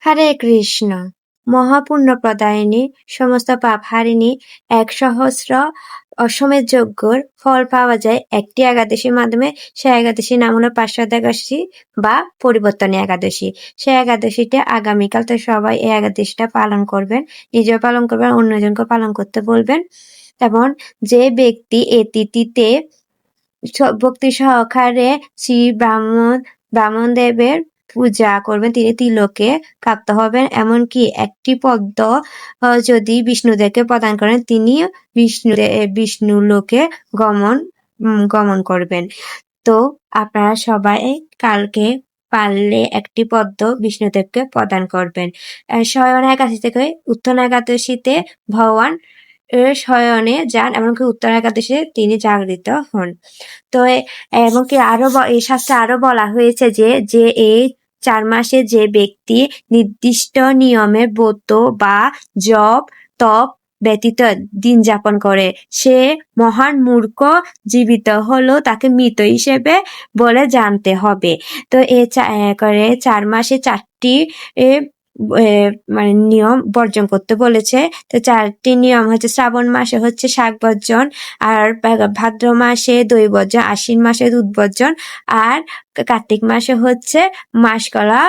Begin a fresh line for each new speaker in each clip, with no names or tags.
হরে কৃষ্ণ। মহাপুণ্যপ্রদায়িনী, সমস্ত পাপ হারিণী, 1,000 অশ্বমেধ যজ্ঞর ফল পাওয়া যায় একটি একাদশীর মাধ্যমে। সে একাদশীর নাম হলো পার্শ্বদ একাদশী বা পরিবর্তনী একাদশী। সে একাদশীটা আগামীকাল, তো সবাই এই একাদশীটা পালন করবেন, নিজেও পালন করবেন, অন্যজনকে পালন করতে বলবেন। এবং যে ব্যক্তি এই তিথিতে ভক্তি সহকারে শ্রী ব্রাহ্মণ দেবের পূজা করবেন, তিনি তিলকে প্রাপ্ত হবেন। এমনকি একটি পদ্ম যদি বিষ্ণুদেবকে প্রদান করেন, তিনি বিষ্ণু লোকে গমন করবেন। তো আপনারা সবাই কালকে পারলে একটি পদ্ম বিষ্ণুদেবকে প্রদান করবেন। শয়ন একাদশী থেকে উত্তর একাদশীতে ভগবান শয়নে যান, এমনকি উত্তর একাদশীতে তিনি জাগরিত হন। তো এমনকি এই শাস্ত্রে আরো বলা হয়েছে যে এই 4 মাসে যে ব্যক্তি নির্দিষ্ট নিয়মে ব্রত বা জপ তপ ব্যতীত দিন যাপন করে, সে মহান মূর্খ, জীবিত হলেও তাকে মৃত হিসেবে বলে জানতে হবে। তো এই 4 মাসে 4টি মানে নিয়ম বর্জন করতে বলেছে। তো 4টি নিয়ম হচ্ছে, শ্রাবণ মাসে হচ্ছে শাক বর্জন, আর ভাদ্র মাসে দই বর্জন, আশ্বিন মাসে দুধ বর্জন, আর কার্তিক মাসে হচ্ছে মাসকলা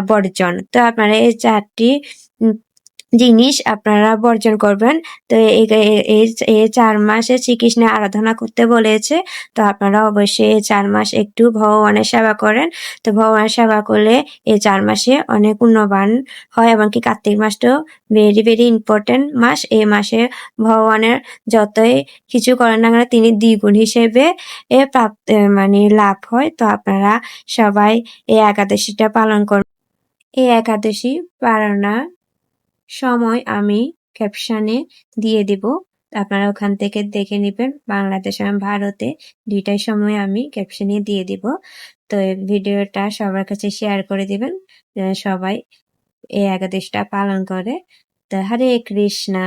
বর্জন। তো আপনারা এই 4টি জিনিস আপনারা বর্জন করবেন। তো এই 4 মাসে শ্রীকৃষ্ণের আরাধনা করতে বলেছে। তো আপনারা অবশ্যই এই 4 মাস একটু ভগবানের সেবা করেন। তো ভগবানের সেবা করলে এই 4 মাসে অনেক পুণ্যবান হয়। এমনকি কার্তিক মাসটাও ভেরি ভেরি ইম্পর্টেন্ট মাস। এই মাসে ভগবানের যতই কিছু করেন না কেন, তিনি দ্বিগুণ হিসেবে মানে লাভ হয়। তো আপনারা সবাই এই একাদশীটা পালন করুন। এই একাদশী পালনা সময় আমি ক্যাপশনে দিয়ে দিব, আপনারা ওখান থেকে দেখে নেবেন। বাংলাদেশ এবং ভারতে 2টাই সময় আমি ক্যাপশনে দিয়ে দিব। তো এই ভিডিওটা সবার কাছে শেয়ার করে দিবেন, যেন সবাই এই একাদশীটা পালন করে। তো হরে কৃষ্ণা।